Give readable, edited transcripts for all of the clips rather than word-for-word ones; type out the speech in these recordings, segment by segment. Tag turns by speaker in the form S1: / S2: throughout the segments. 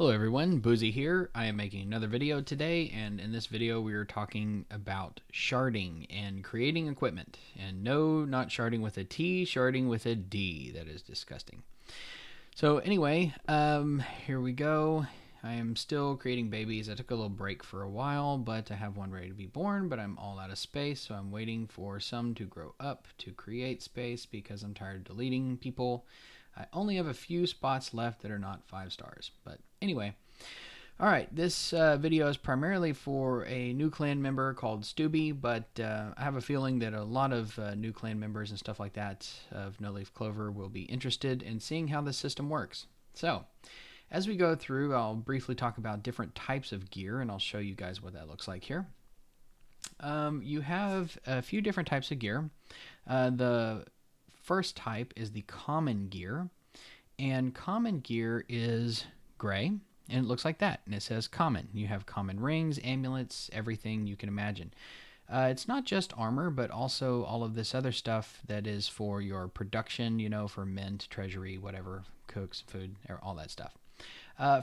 S1: Hello everyone, Boozy here. I am making another video today, and in this video we are talking about sharding and creating equipment. And no, not sharding with a T, sharding with a D. That is disgusting. So anyway, here we go. I am still creating babies. I took a little break for a while, but I have one ready to be born, but I'm all out of space, so I'm waiting for some to grow up to create space because I'm tired of deleting people. I only have a few spots left that are not 5 stars. But anyway, alright, this video is primarily for a new clan member called Stewbie, but I have a feeling that a lot of new clan members and stuff like that of No Leaf Clover will be interested in seeing how this system works. So, as we go through, I'll briefly talk about different types of gear, and I'll show you guys what that looks like here. You have a few different types of gear. The first type is the common gear, and common gear is gray, and it looks like that, and it says common. You have common rings, amulets, everything you can imagine. It's not just armor, but also all of this other stuff that is for your production, you know, for mint, treasury, whatever, cooks, food, all that stuff.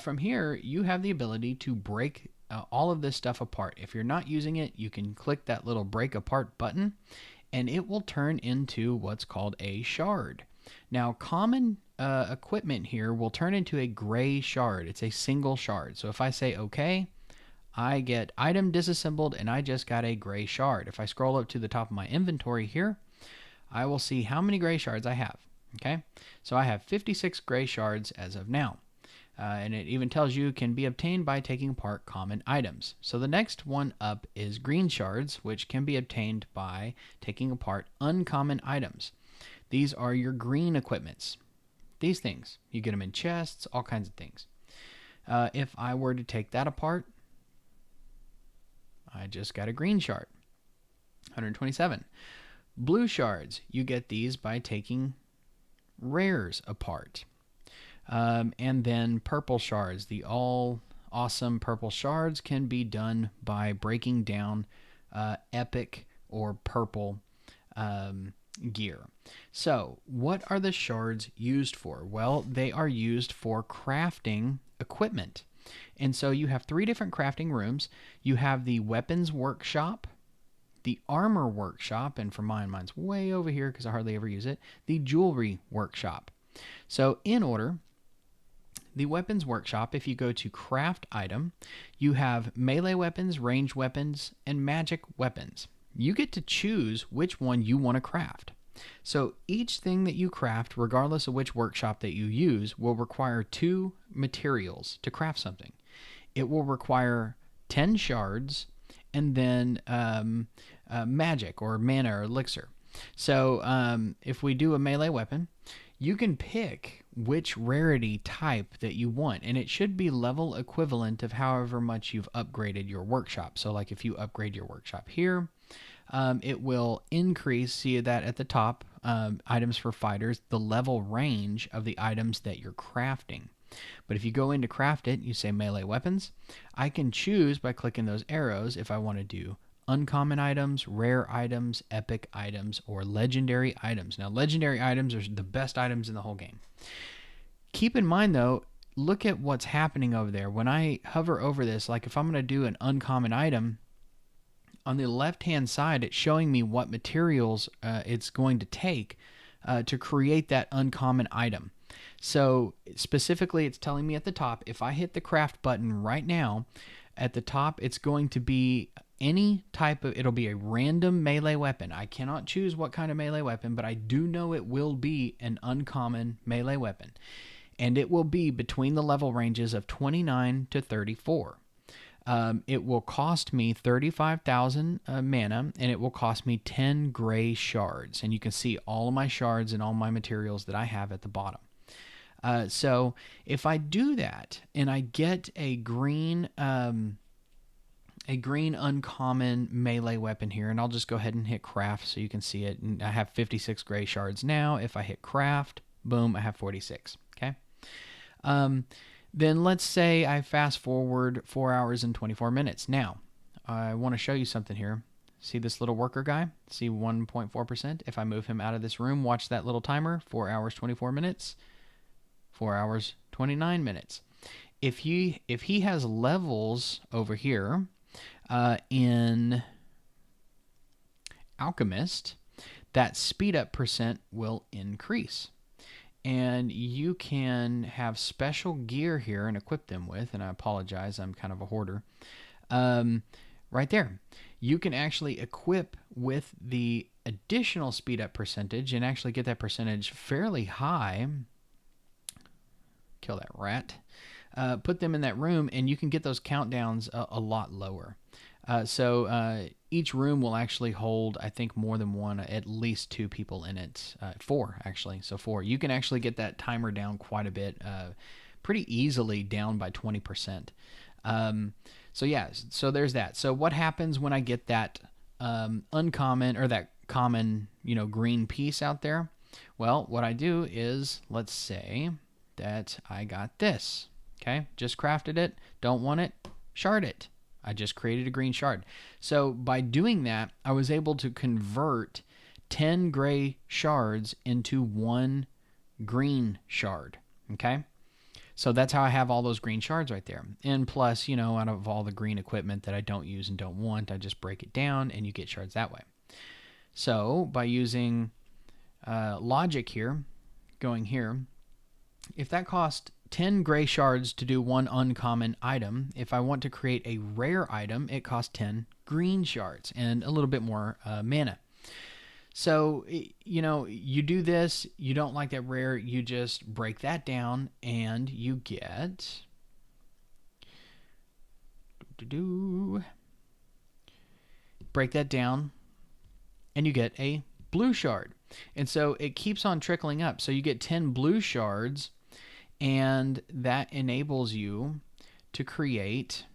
S1: From here, you have the ability to break all of this stuff apart. If you're not using it, you can click that little break apart button, and it will turn into what's called a shard. Now, common equipment here will turn into a gray shard. It's a single shard. So if I say OK, I get item disassembled, and I just got a gray shard. If I scroll up to the top of my inventory here, I will see how many gray shards I have. Okay, so I have 56 gray shards as of now. And it even tells you can be obtained by taking apart common items. So the next one up is green shards, which can be obtained by taking apart uncommon items. These are your green equipments. These things, you get them in chests, all kinds of things. If I were to take that apart, I just got a green shard. 127. Blue shards, you get these by taking rares apart. And then purple shards. The all awesome purple shards can be done by breaking down epic or purple gear. So, what are the shards used for? Well, they are used for crafting equipment. And so you have 3 different crafting rooms. You have the weapons workshop, the armor workshop, and for mine's way over here because I hardly ever use it, the jewelry workshop. So, in order, the weapons workshop, if you go to craft item, you have melee weapons, ranged weapons, and magic weapons. You get to choose which one you want to craft. So each thing that you craft, regardless of which workshop that you use, will require 2 materials to craft something. It will require 10 shards and then magic or mana or elixir. So if we do a melee weapon, you can pick which rarity type that you want, and it should be level equivalent of however much you've upgraded your workshop. So like if you upgrade your workshop here, it will increase, see that at the top, items for fighters, the level range of the items that you're crafting. But if you go in to craft it, you say melee weapons, I can choose by clicking those arrows if I want to do uncommon items, rare items, epic items, or legendary items. Now, legendary items are the best items in the whole game. Keep in mind, though, look at what's happening over there. When I hover over this, like if I'm going to do an uncommon item, on the left-hand side, it's showing me what materials it's going to take to create that uncommon item. So, specifically, it's telling me at the top, if I hit the craft button right now, at the top, it's going to be any type of, it'll be a random melee weapon. I cannot choose what kind of melee weapon, but I do know it will be an uncommon melee weapon. And it will be between the level ranges of 29 to 34. It will cost me 35,000 mana, and it will cost me 10 gray shards. And you can see all of my shards and all my materials that I have at the bottom. So if I do that and I get a green uncommon melee weapon here, and I'll just go ahead and hit craft so you can see it. And I have 56 gray shards now. If I hit craft, boom, I have 46. Okay. Then let's say I fast forward 4 hours and 24 minutes. Now, I want to show you something here. See this little worker guy? See 1.4%? If I move him out of this room, watch that little timer, 4 hours, 24 minutes, 4 hours, 29 minutes. if he has levels over here in Alchemist, that speed up percent will increase. And you can have special gear here and equip them with, and I apologize, I'm kind of a hoarder. Right there, you can actually equip with the additional speed up percentage and actually get that percentage fairly high. Kill that rat. Put them in that room, and you can get those countdowns a lot lower. So each room will actually hold, I think, more than one, at least 2 people in it. 4, actually. So 4. You can actually get that timer down quite a bit, pretty easily down by 20%. So yeah, so there's that. So what happens when I get that uncommon or that common, green piece out there? Well, what I do is, let's say that I got this. Okay, just crafted it. Don't want it, shard it. I just created a green shard. So by doing that, I was able to convert 10 gray shards into 1 green shard. Okay, so that's how I have all those green shards right there. And plus, out of all the green equipment that I don't use and don't want, I just break it down and you get shards that way. So by using logic here, going here, if that cost 10 gray shards to do 1 uncommon item, if I want to create a rare item, it costs 10 green shards and a little bit more mana. So, you do this, you don't like that rare, you just break that down and you get... Break that down and you get a blue shard. And so it keeps on trickling up. So you get 10 blue shards, and that enables you to create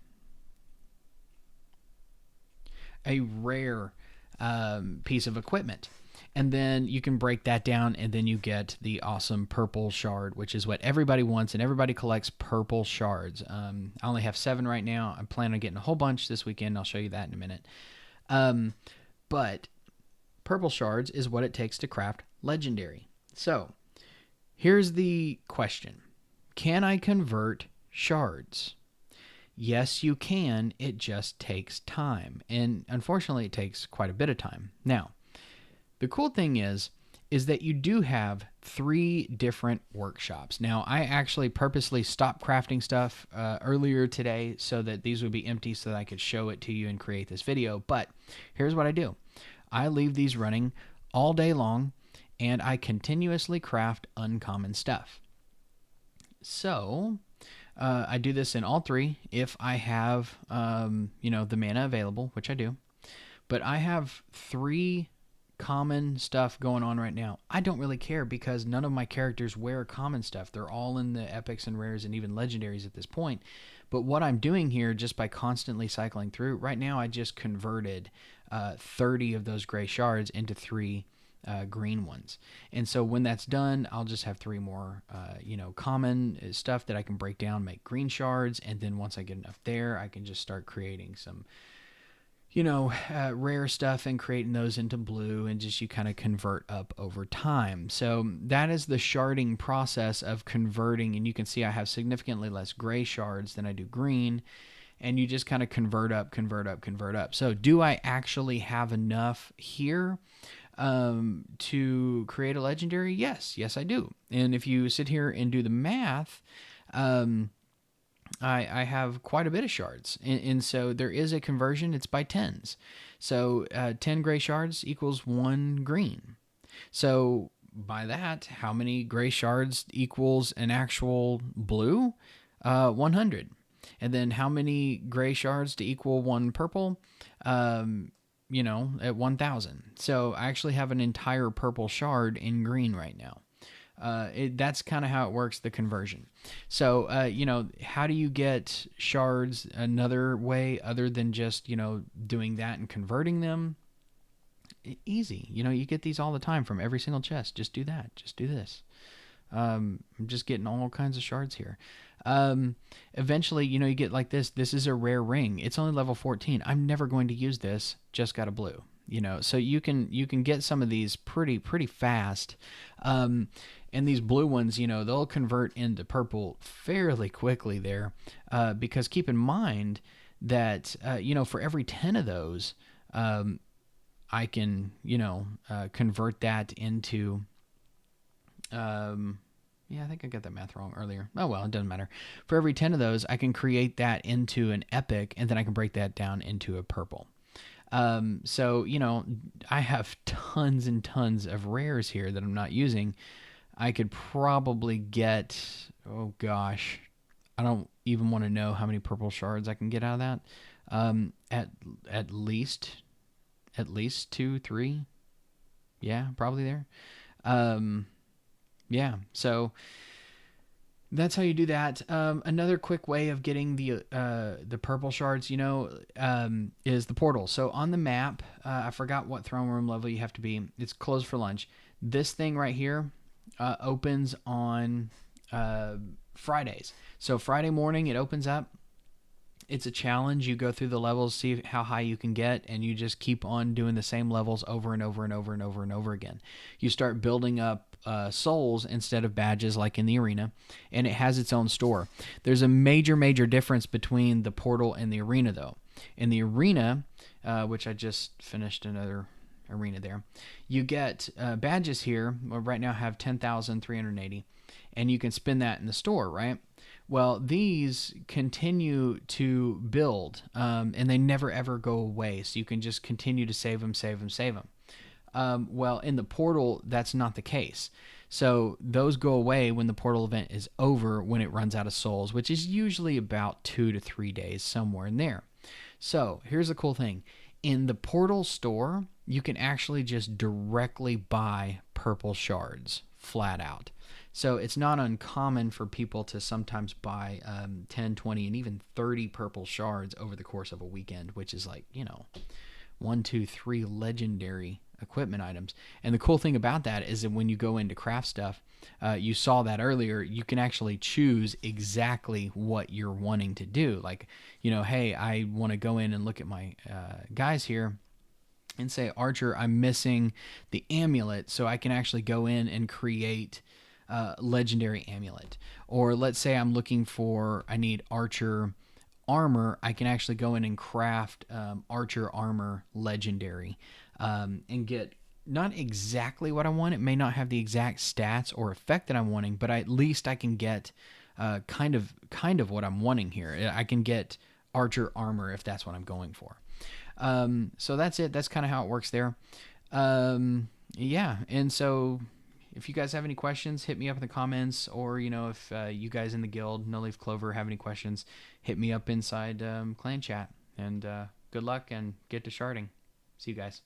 S1: a rare piece of equipment. And then you can break that down, and then you get the awesome purple shard, which is what everybody wants, and everybody collects purple shards. I only have 7 right now. I'm planning on getting a whole bunch this weekend. I'll show you that in a minute. But purple shards is what it takes to craft legendary. So here's the question. Can I convert shards? Yes, you can. It just takes time. And unfortunately, it takes quite a bit of time. Now, the cool thing is that you do have 3 different workshops. Now, I actually purposely stopped crafting stuff earlier today so that these would be empty so that I could show it to you and create this video. But here's what I do. I leave these running all day long, and I continuously craft uncommon stuff. So I do this in all 3 if I have, the mana available, which I do. But I have 3 common stuff going on right now. I don't really care because none of my characters wear common stuff. They're all in the epics and rares and even legendaries at this point. But what I'm doing here, just by constantly cycling through, right now I just converted 30 of those gray shards into 3 green ones. And so when that's done, I'll just have 3 more, common stuff that I can break down, make green shards. And then once I get enough there, I can just start creating some, rare stuff and creating those into blue, and just you kind of convert up over time. So that is the sharding process of converting. And you can see I have significantly less gray shards than I do green. And you just kind of convert up, convert up, convert up. So do I actually have enough here to create a legendary? Yes, I do. And if you sit here and do the math, I have quite a bit of shards. And so there is a conversion. It's by 10s. So 10 gray shards equals 1 green. So by that, how many gray shards equals an actual blue? 100. And then how many gray shards to equal 1 purple? At 1,000. So I actually have an entire purple shard in green right now. That's kind of how it works, the conversion. So, how do you get shards another way other than just, doing that and converting them? Easy. You get these all the time from every single chest. Just do that. Just do this. I'm just getting all kinds of shards here. Eventually, you get like this. This is a rare ring. It's only level 14. I'm never going to use this. Just got a blue. So you can get some of these pretty fast. And these blue ones, they'll convert into purple fairly quickly there, because keep in mind that, for every 10 of those, I can, convert that into, yeah, I think I got that math wrong earlier. Oh, well, it doesn't matter. For every 10 of those, I can create that into an epic, and then I can break that down into a purple. So, I have tons and tons of rares here that I'm not using. I could probably get, oh gosh, I don't even want to know how many purple shards I can get out of that. At least 2, 3. Yeah, probably there. Yeah, so that's how you do that. Another quick way of getting the purple shards, is the portal. So on the map, I forgot what throne room level you have to be. It's closed for lunch. This thing right here opens on Fridays. So Friday morning it opens up. It's a challenge. You go through the levels, see how high you can get, and you just keep on doing the same levels over and over and over and over and over again. You start building up souls instead of badges like in the arena, and it has its own store. There's a major, major difference between the portal and the arena, though. In the arena, which I just finished another arena there, you get badges here. Well, right now I have 10,380, and you can spend that in the store, right? Well, these continue to build, and they never ever go away. So you can just continue to save them, save them, save them. Well, in the portal, that's not the case. So those go away when the portal event is over, when it runs out of souls, which is usually about 2 to 3 days, somewhere in there. So here's the cool thing. In the portal store, you can actually just directly buy purple shards, flat out. So it's not uncommon for people to sometimes buy 10, 20, and even 30 purple shards over the course of a weekend, which is like, 1, 2, 3 legendary equipment items. And the cool thing about that is that when you go into craft stuff, you saw that earlier, you can actually choose exactly what you're wanting to do. Like, hey, I want to go in and look at my guys here and say, Archer, I'm missing the amulet, so I can actually go in and create legendary amulet. Or let's say I'm looking for, I need Archer armor, I can actually go in and craft Archer armor legendary, and get not exactly what I want. It may not have the exact stats or effect that I'm wanting, but at least I can get kind of what I'm wanting here. I can get Archer armor if that's what I'm going for. So that's it. That's kind of how it works there. Yeah, and so if you guys have any questions, hit me up in the comments, or if you guys in the guild, No Leaf Clover, have any questions, hit me up inside clan chat. And good luck and get to sharding. See you guys.